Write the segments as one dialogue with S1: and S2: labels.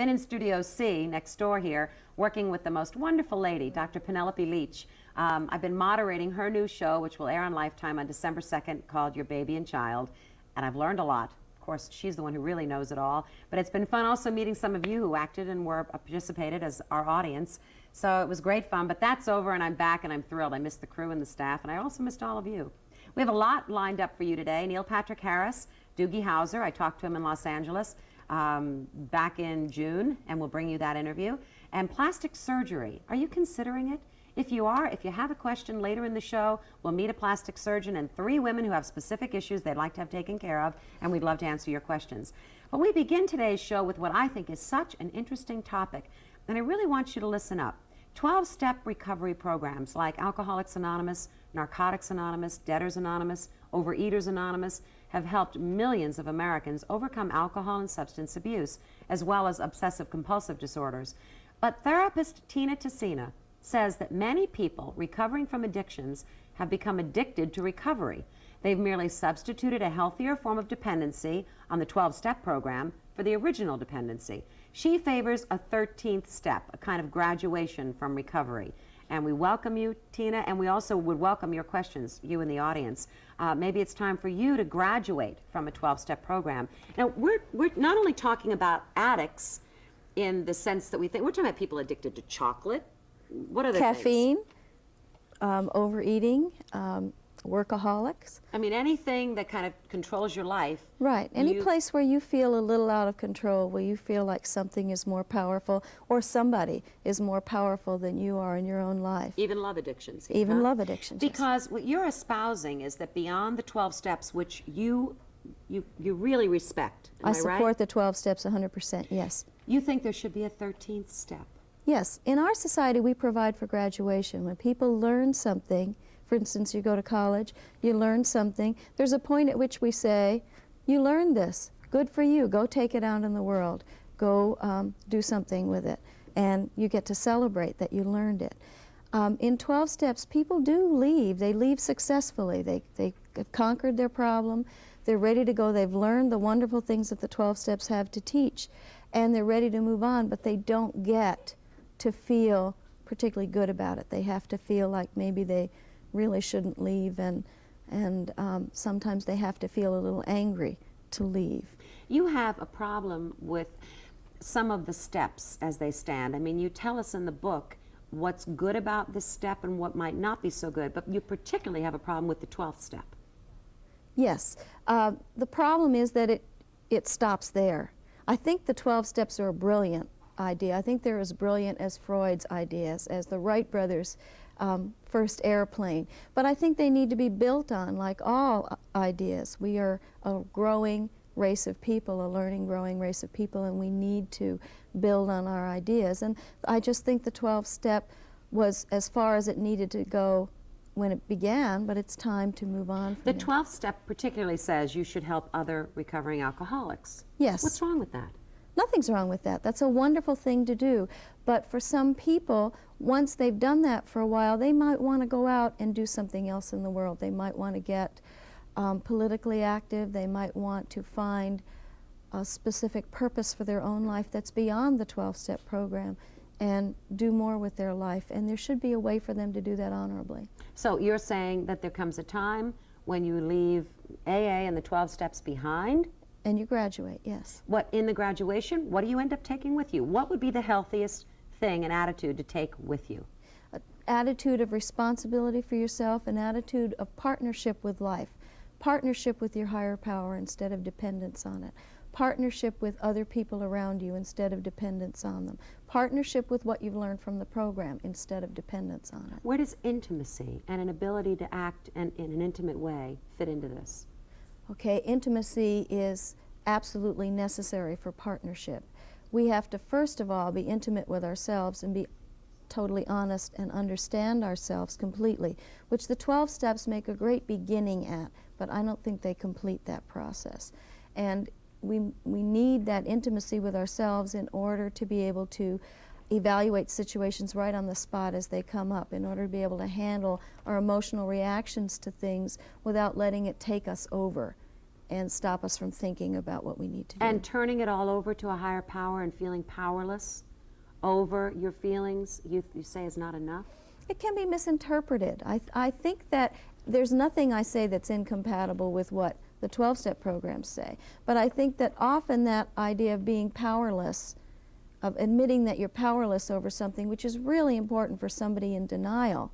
S1: Been in Studio C next door here, working with the most wonderful lady, Dr. Penelope Leach. I've been moderating her new show, which will air on Lifetime on December 2nd, called Your Baby and Child, and I've learned a lot. Of course, she's the one who really knows it all, but it's been fun also meeting some of you who acted and were participated as our audience. So it was great fun, but that's over and I'm back and I'm thrilled. I missed the crew and the staff, and I also missed all of you. We have a lot lined up for you today. Neil Patrick Harris, Doogie Howser, I talked to him in Los Angeles back in June, and we'll bring you that interview. And plastic surgery, are you considering it? If you are, if you have a question later in the show, we'll meet a plastic surgeon and 3 women who have specific issues they'd like to have taken care of, and we'd love to answer your questions. But we begin today's show with what I think is such an interesting topic, and I really want you to listen up. 12-step recovery programs like Alcoholics Anonymous, Narcotics Anonymous, Debtors Anonymous, Overeaters Anonymous have helped millions of Americans overcome alcohol and substance abuse, as well as obsessive-compulsive disorders. But therapist Tina Tessina says that many people recovering from addictions have become addicted to recovery. They've merely substituted a healthier form of dependency on the 12-step program for the original dependency. She favors a 13th step, a kind of graduation from recovery. And we welcome you, Tina, and we also would welcome your questions, you in the audience. Maybe it's time for you to graduate from a 12-step program. Now, we're not only talking about addicts in the sense that we think, we're talking about people addicted to chocolate. What other
S2: Caffeine,
S1: things?
S2: Overeating, workaholics.
S1: I mean, anything that kind of controls your life.
S2: Right. Any place where you feel a little out of control, where you feel like something is more powerful or somebody is more powerful than you are in your own life.
S1: Even love addictions.
S2: Even love addictions.
S1: Because what you're espousing is that beyond the 12 steps, which you really respect, am I right?
S2: I support the 12 steps 100%, yes.
S1: You think there should be a 13th step?
S2: Yes. In our society, we provide for graduation. When people learn something, for instance, you go to college, you learn something, there's a point at which we say, you learned this, good for you, go take it out in the world, go do something with it, and you get to celebrate that you learned it. In 12 steps, people do leave. They leave successfully. They have conquered their problem, they're ready to go, they've learned the wonderful things that the 12 steps have to teach, and they're ready to move on, but they don't get to feel particularly good about it. They have to feel like maybe they really shouldn't leave, and sometimes they have to feel a little angry to leave.
S1: You have a problem with some of the steps as they stand. I mean, you tell us in the book what's good about this step and what might not be so good, but you particularly have a problem with the 12th step.
S2: Yes. The problem is that it stops there. I think the 12 steps are a brilliant idea. I think they're as brilliant as Freud's ideas, as the Wright brothers' first airplane. But I think they need to be built on, like all ideas. We are a growing race of people, a learning, growing race of people, and we need to build on our ideas. And I just think the 12th step was as far as it needed to go when it began, but it's time to move on from
S1: The 12th step particularly says you should help other recovering alcoholics.
S2: Yes.
S1: What's wrong with that?
S2: Nothing's wrong with that. That's a wonderful thing to do. But for some people, once they've done that for a while, they might want to go out and do something else in the world. They might want to get politically active. They might want to find a specific purpose for their own life that's beyond the 12-step program and do more with their life. And there should be a way for them to do that honorably.
S1: So you're saying that there comes a time when you leave AA and the 12 steps behind?
S2: And you graduate, yes.
S1: What, in the graduation, what do you end up taking with you? What would be the healthiest thing and attitude to take with you?
S2: An attitude of responsibility for yourself, an attitude of partnership with life, partnership with your higher power instead of dependence on it, partnership with other people around you instead of dependence on them, partnership with what you've learned from the program instead of dependence on it.
S1: Where does intimacy and an ability to act in an intimate way fit into this?
S2: Okay, intimacy is absolutely necessary for partnership. We have to, first of all, be intimate with ourselves and be totally honest and understand ourselves completely, which the 12 steps make a great beginning at, but I don't think they complete that process. And we need that intimacy with ourselves in order to be able to evaluate situations right on the spot as they come up, in order to be able to handle our emotional reactions to things without letting it take us over. and stop us from thinking about what we need to do.
S1: And turning it all over to a higher power and feeling powerless over your feelings, you say is not enough?
S2: It can be misinterpreted. I think that there's nothing I say that's incompatible with what the 12-step programs say. But I think that often that idea of being powerless, of admitting that you're powerless over something, which is really important for somebody in denial,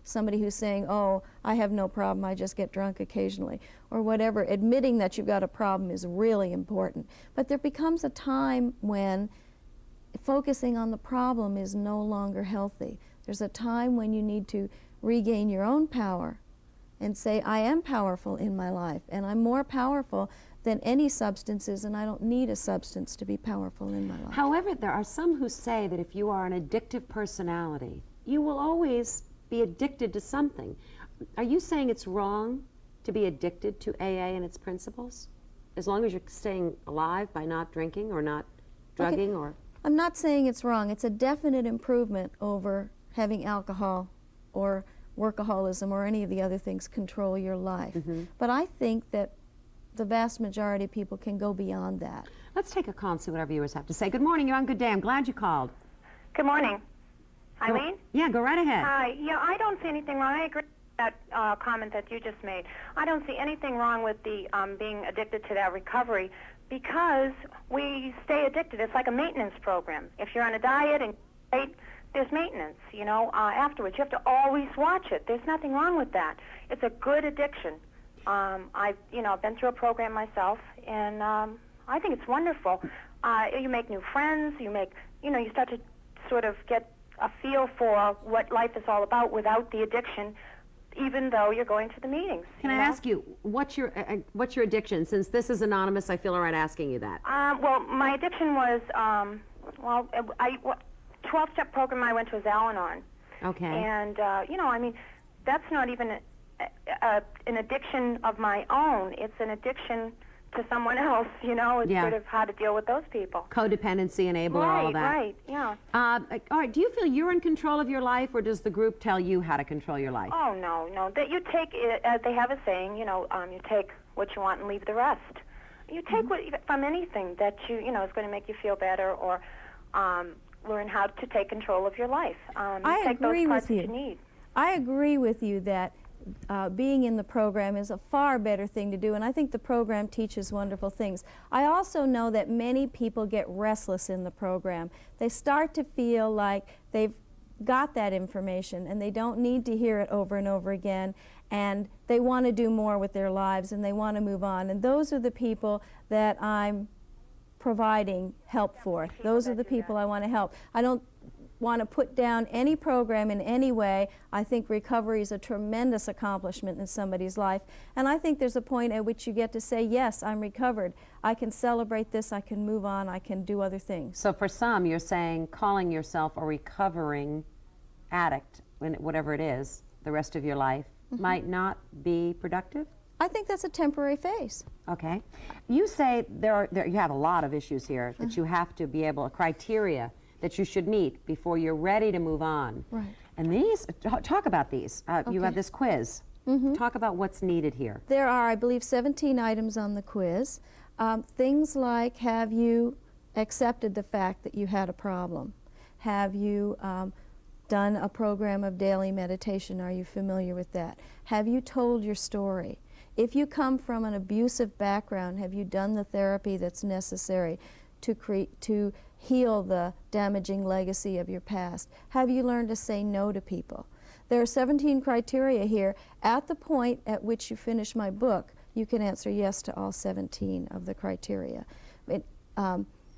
S2: somebody who's saying, oh, I have no problem, I just get drunk occasionally, or whatever. Admitting that you've got a problem is really important. But there becomes a time when focusing on the problem is no longer healthy. There's a time when you need to regain your own power and say, I am powerful in my life, and I'm more powerful than any substances, and I don't need a substance to be powerful in my life.
S1: However, there are some who say that if you are an addictive personality, you will always be addicted to something. Are you saying it's wrong to be addicted to AA and its principles? As long as you're staying alive by not drinking or not drugging?
S2: Okay.
S1: Or
S2: I'm not saying it's wrong. It's a definite improvement over having alcohol or workaholism or any of the other things control your life. But I think that the vast majority of people can go beyond that.
S1: Let's take a call and see what our viewers have to say. Good morning, you're on Good Day. I'm glad you called.
S3: Good morning. Eileen?
S1: Yeah, go right ahead.
S3: Hi. Yeah, I don't see anything wrong. I agree with that comment that you just made. I don't see anything wrong with the being addicted to that recovery because we stay addicted. It's like a maintenance program. If you're on a diet and there's maintenance, you know, afterwards. You have to always watch it. There's nothing wrong with that. It's a good addiction. I've been through a program myself, and I think it's wonderful. You make new friends. You start to sort of get a feel for what life is all about without the addiction, even though you're going to the meetings.
S1: Can I ask you, what's your addiction? Since this is anonymous, I feel all right asking you that.
S3: Well, my addiction was, 12-step program I went to was Al-Anon.
S1: Okay.
S3: And, that's not even an addiction of my own. It's an addiction to someone else, It's sort of how to deal with those people.
S1: Codependency, enabler, all of that.
S3: Right, yeah.
S1: All right, do you feel you're in control of your life, or does the group tell you how to control your life?
S3: Oh, no. That you take, they have a saying, you take what you want and leave the rest. You take from anything that is going to make you feel better or learn how to take control of your life.
S2: I agree with you.
S3: That you need.
S2: I agree with you that being in the program is a far better thing to do, and I think the program teaches wonderful things. I also know that many people get restless in the program. They start to feel like they've got that information and they don't need to hear it over and over again, and they want to do more with their lives and they want to move on. And those are the people that I'm providing help for. Those are the people I want to help. I don't want to put down any program in any way. I think recovery is a tremendous accomplishment in somebody's life, and I think there's a point at which you get to say, yes, I'm recovered. I can celebrate this, I can move on, I can do other things.
S1: So for some, you're saying calling yourself a recovering addict, whatever it is, the rest of your life, might not be productive?
S2: I think that's a temporary phase.
S1: Okay. You say you have a lot of issues here that you have to be able, criteria that you should meet before you're ready to move on.
S2: Right.
S1: And these, talk about these. You have this quiz. Talk about what's needed here.
S2: There are, I believe, 17 items on the quiz. Things like, have you accepted the fact that you had a problem? Have you done a program of daily meditation? Are you familiar with that? Have you told your story? If you come from an abusive background, have you done the therapy that's necessary to heal the damaging legacy of your past? Have you learned to say no to people? There are 17 criteria here. At the point at which you finish my book, you can answer yes to all 17 of the criteria.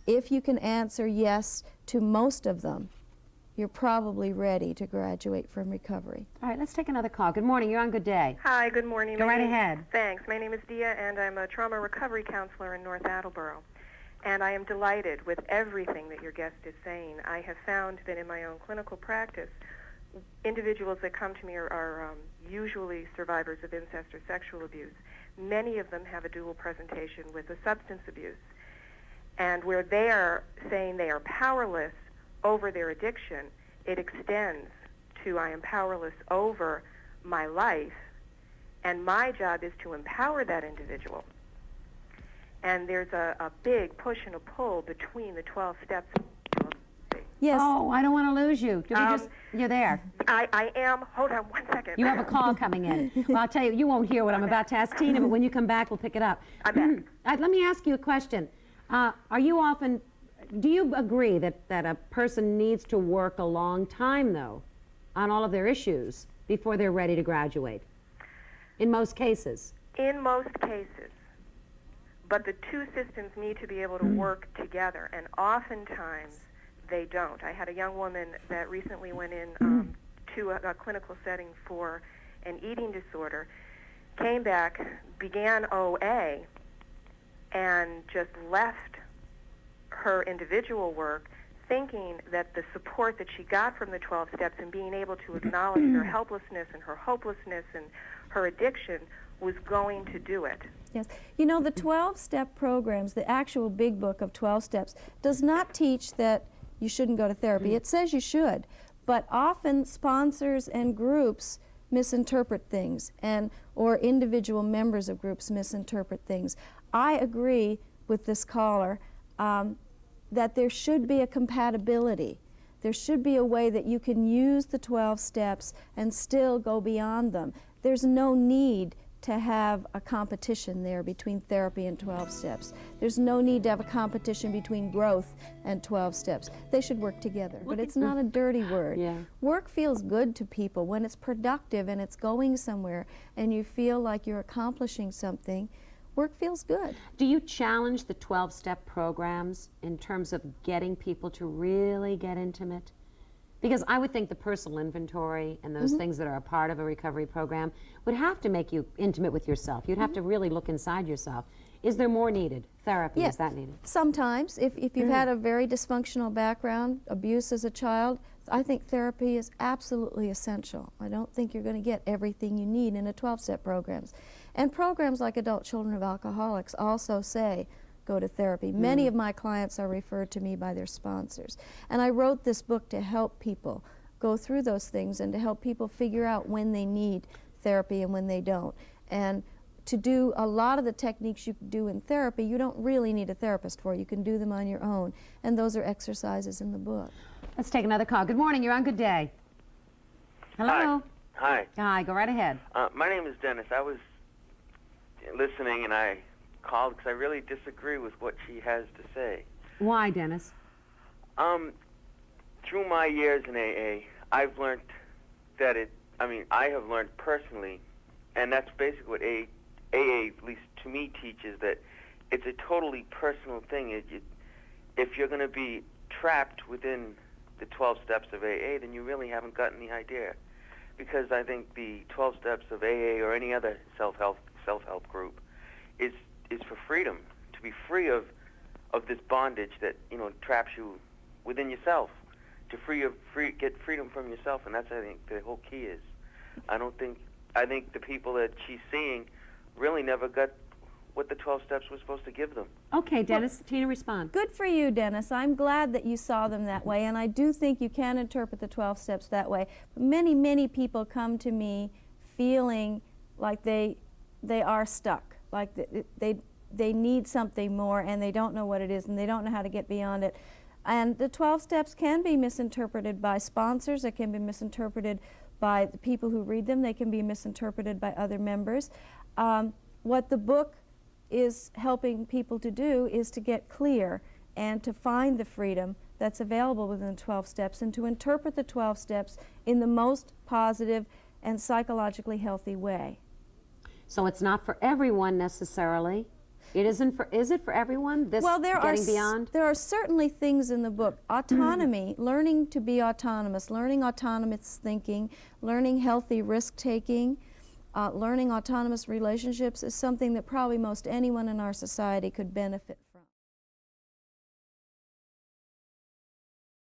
S2: If you can answer yes to most of them, you're probably ready to graduate from recovery.
S1: All right, let's take another call. Good morning, you're on Good Day.
S4: Hi, good morning.
S1: Go right ahead.
S4: Thanks. My name is Dia, and I'm a trauma recovery counselor in North Attleboro. And I am delighted with everything that your guest is saying. I have found that in my own clinical practice, individuals that come to me are usually survivors of incest or sexual abuse. Many of them have a dual presentation with a substance abuse. And where they are saying they are powerless over their addiction, it extends to I am powerless over my life, and my job is to empower that individual And there's a big push and a pull between the 12 steps.
S2: Yes.
S1: Oh, I don't want to lose you. You're there.
S4: I am. Hold on 1 second.
S1: You have a call coming in. Well, I'll tell you, you won't hear what I'm about to ask Tina, but when you come back, we'll pick it up.
S4: I'm back.
S1: Let me ask you a question. Do you agree that a person needs to work a long time, though, on all of their issues before they're ready to graduate? In most cases.
S4: In most cases. But the two systems need to be able to work together, and oftentimes they don't. I had a young woman that recently went in to a clinical setting for an eating disorder, came back, began OA, and just left her individual work thinking that the support that she got from the 12 steps and being able to acknowledge her helplessness and her hopelessness and her addiction was going to do it.
S2: Yes. You know, the 12-step programs, the actual big book of 12 steps, does not teach that you shouldn't go to therapy. It says you should, but often sponsors and groups misinterpret things, or individual members of groups misinterpret things. I agree with this caller that there should be a compatibility. There should be a way that you can use the 12 steps and still go beyond them. There's no need to have a competition there between therapy and 12 steps. There's no need to have a competition between growth and 12 steps. They should work together, but it's not a dirty word.
S1: Yeah.
S2: Work feels good to people when it's productive and it's going somewhere and you feel like you're accomplishing something. Work feels good.
S1: Do you challenge the 12-step programs in terms of getting people to really get intimate? Because I would think the personal inventory and those things that are a part of a recovery program would have to make you intimate with yourself. You'd have to really look inside yourself. Is there more needed? Therapy,
S2: Yes.
S1: is that needed?
S2: Sometimes, if you've had a very dysfunctional background, abuse as a child, I think therapy is absolutely essential. I don't think you're going to get everything you need in a 12-step programs. And programs like Adult Children of Alcoholics also say, go to therapy. Many of my clients are referred to me by their sponsors. And I wrote this book to help people go through those things and to help people figure out when they need therapy and when they don't. And to do a lot of the techniques you do in therapy, you don't really need a therapist for. You can do them on your own. And those are exercises in the book.
S1: Let's take another call. Good morning. You're on Good Day. Hello.
S5: Hi.
S1: Hi. Go right ahead.
S5: My name is Dennis. I was listening and I called because I really disagree with what she has to say.
S1: Why, Dennis?
S5: Through my years in AA, I've learned that I have learned personally, and that's basically what AA, at least to me, teaches, that it's a totally personal thing. If you're going to be trapped within the 12 steps of AA, then you really haven't gotten the idea. Because I think the 12 steps of AA or any other self-help group is for freedom, to be free of this bondage that traps you within yourself, to get freedom from yourself, and that's, I think, the whole key is. I think the people that she's seeing really never got what the 12 steps were supposed to give them.
S1: Okay, Dennis. Tina, respond.
S2: Good for you, Dennis. I'm glad that you saw them that way, and I do think you can interpret the 12 steps that way. But many, many people come to me feeling like they are stuck, like they need something more, and they don't know what it is, and they don't know how to get beyond it. And the 12 steps can be misinterpreted by sponsors. It can be misinterpreted by the people who read them. They can be misinterpreted by other members. What the book is helping people to do is to get clear and to find the freedom that's available within the 12 steps and to interpret the 12 steps in the most positive and psychologically healthy way.
S1: So it's not for everyone necessarily. It isn't for, is it for everyone, this
S2: Well,
S1: getting beyond?
S2: There are certainly things in the book. Autonomy, learning to be autonomous, learning autonomous thinking, learning healthy risk-taking, learning autonomous relationships is something that probably most anyone in our society could benefit